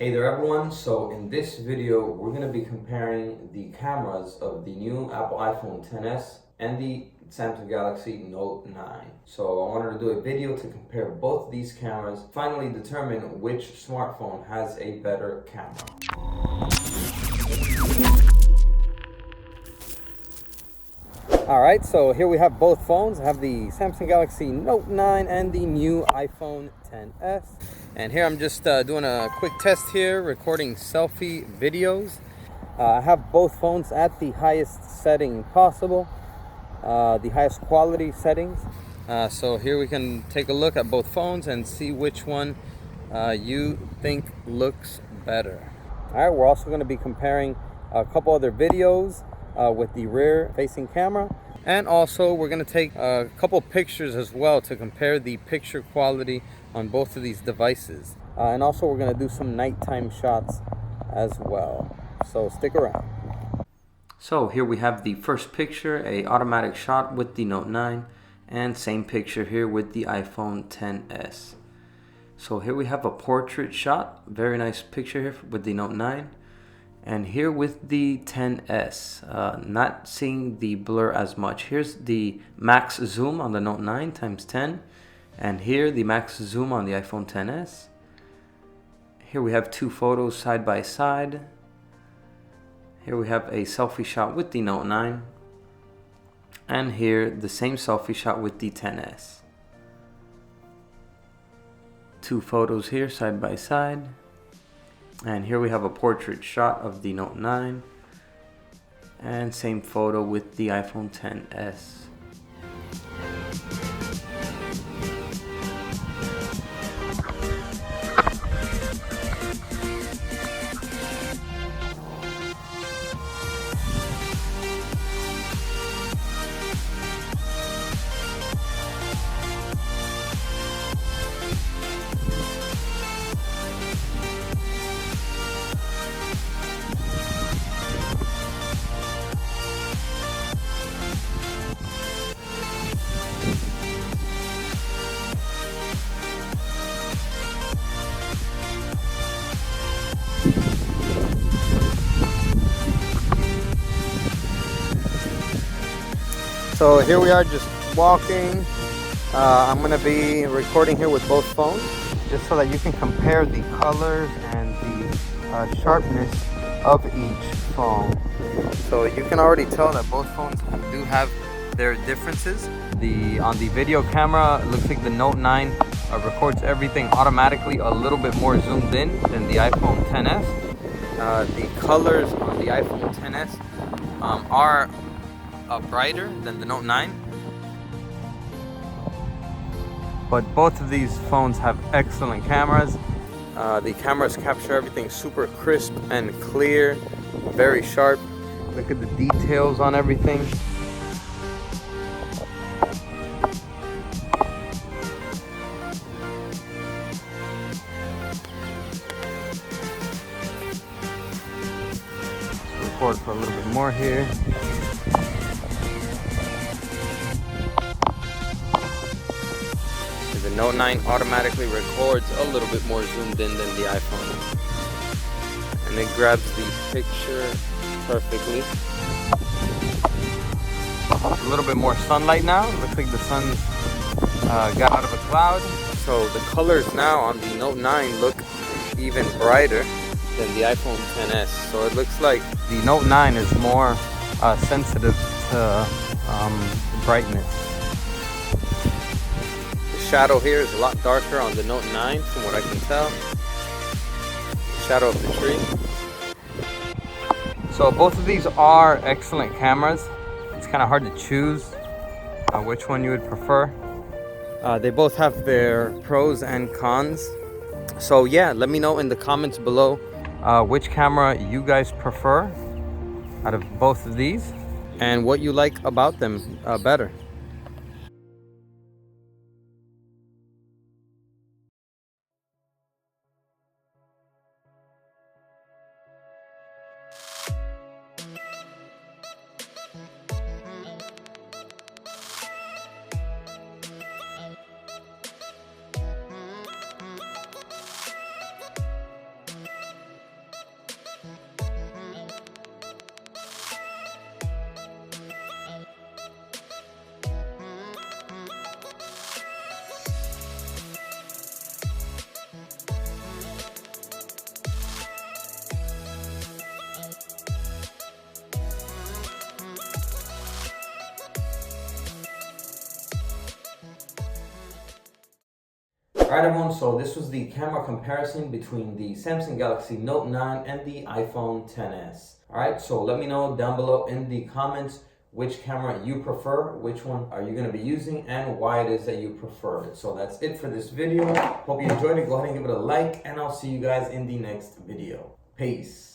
Hey there everyone, so in this video we're going to be comparing the cameras of the new Apple iPhone XS and the Samsung Galaxy Note 9. So I wanted to do a video to compare both these cameras, finally determine which smartphone has a better camera. Alright, so here we have both phones. I have the Samsung Galaxy Note 9 and the new iPhone XS. And here I'm just doing a quick test here, recording selfie videos. I have both phones at the highest setting possible, the highest quality settings. So here we can take a look at both phones and see which one you think looks better. Alright, we're also going to be comparing a couple other videos with the rear facing camera, and also we're going to take a couple pictures as well to compare the picture quality on both of these devices, and also we're going to do some nighttime shots as well, so stick around. So here we have the first picture, a automatic shot with the Note 9, and same picture here with the iPhone XS. So here we have a portrait shot, very nice picture here with the Note 9. And here with the XS, not seeing the blur as much. Here's the max zoom on the Note 9 times 10. And here the max zoom on the iPhone XS. Here we have two photos side by side. Here we have a selfie shot with the Note 9. And here the same selfie shot with the XS. Two photos here side by side. And here we have a portrait shot of the Note 9 and same photo with the iPhone XS. So here we are just walking. I'm going to be recording here with both phones just so that you can compare the colors and the sharpness of each phone. So you can already tell that both phones do have their differences. On the video camera, it looks like the Note 9 records everything automatically a little bit more zoomed in than the iPhone XS. The colors on the iPhone XS are brighter than the Note 9, but both of these phones have excellent cameras. The cameras capture everything super crisp and clear, very sharp. Look at the details on everything. Let's record for a little bit more here. The Note 9 automatically records a little bit more zoomed in than the iPhone, and it grabs the picture perfectly. A little bit more sunlight now. Looks like the sun's got out of a cloud, so the colors now on the Note 9 look even brighter than the iPhone XS. So it looks like the Note 9 is more sensitive to brightness. Shadow here is a lot darker on the Note 9 from what I can tell. Shadow of the tree. So both of these are excellent cameras. It's kind of hard to choose which one you would prefer. They both have their pros and cons. So yeah, let me know in the comments below which camera you guys prefer out of both of these and what you like about them better. Alright everyone, so this was the camera comparison between the Samsung Galaxy Note 9 and the iPhone XS. Alright, so let me know down below in the comments which camera you prefer, which one are you going to be using, and why it is that you prefer it. So that's it for this video. Hope you enjoyed it. Go ahead and give it a like, and I'll see you guys in the next video. Peace.